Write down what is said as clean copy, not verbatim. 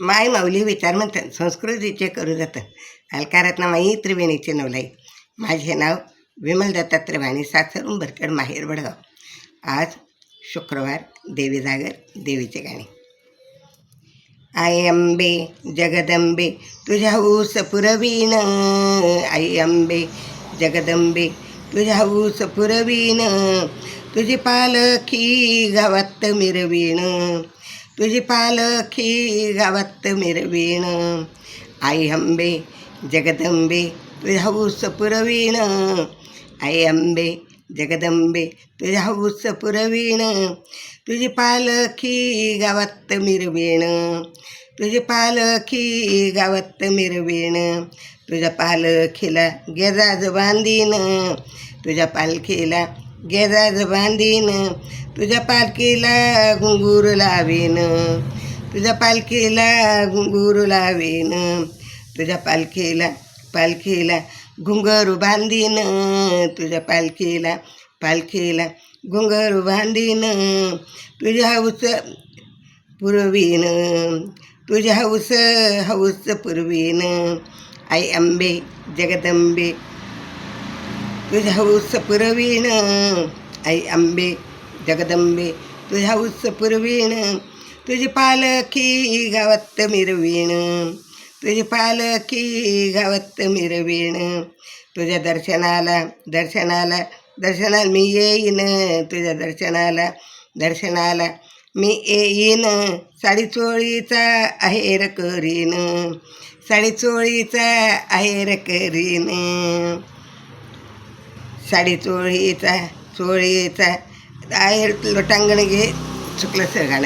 माय माऊली विचार म्हणतात संस्कृतीचे करू जातं अलकारातना माई त्रिवेणीचे नवलाई. माझे नाव विमल दत्तात्रय वाणी, सासर उंबरखेड, माहेर वडगाव. आज शुक्रवार, देवी जागर, देवीचे गाणे. आई अंबे जगदंबे तुझ्या ऊस पुरवीण, आई अंबे जगदंबे तुझ्या ऊस पुरवीण, तुझी पालखी गावात मिरवीण, तुझी पालखी गावात मिरवीण. आई अंबे जगदंबे तुझ्या ऊस पुरवीण, आई अंबे जगदंबे तुझ्या ऊस पुरवीण, तुझी पालखी गावात मिरवीण, तुझी पालखी गावात मिरवीण. तुझ्या पालखीला गेजाज बांधीन, तुझ्या पालखीला गेजाज बांधीन, तुझ्या पालखीला घुंगूर लावीन, तुझ्या पालखीला घुंगूर लावीन, तुझ्या पालखीला घुंगरू बांधीन, तुझ्या पालखीला घुंगरू बांधीन. तुझ्या हौस पुरवीन, तुझ्या हौस पुरवीन. आई अंबे जगदंबे तुझ्या हौस पुरवीण, आई अंबे जगदंबे तुझ्या हौस पुरवीण, तुझी पालखी गावात मिरवीण, तुझी पालखी गावात मिरवीण. तुझ्या दर्शनाला मी येईन, तुझ्या दर्शनाला मी येईन. साडी चोळीचा आहेर करीन, साडी चोळीचा आहेर करीन, साडी चोळीचा आहेर. लोटांगण घे चुकलं सर गाणं.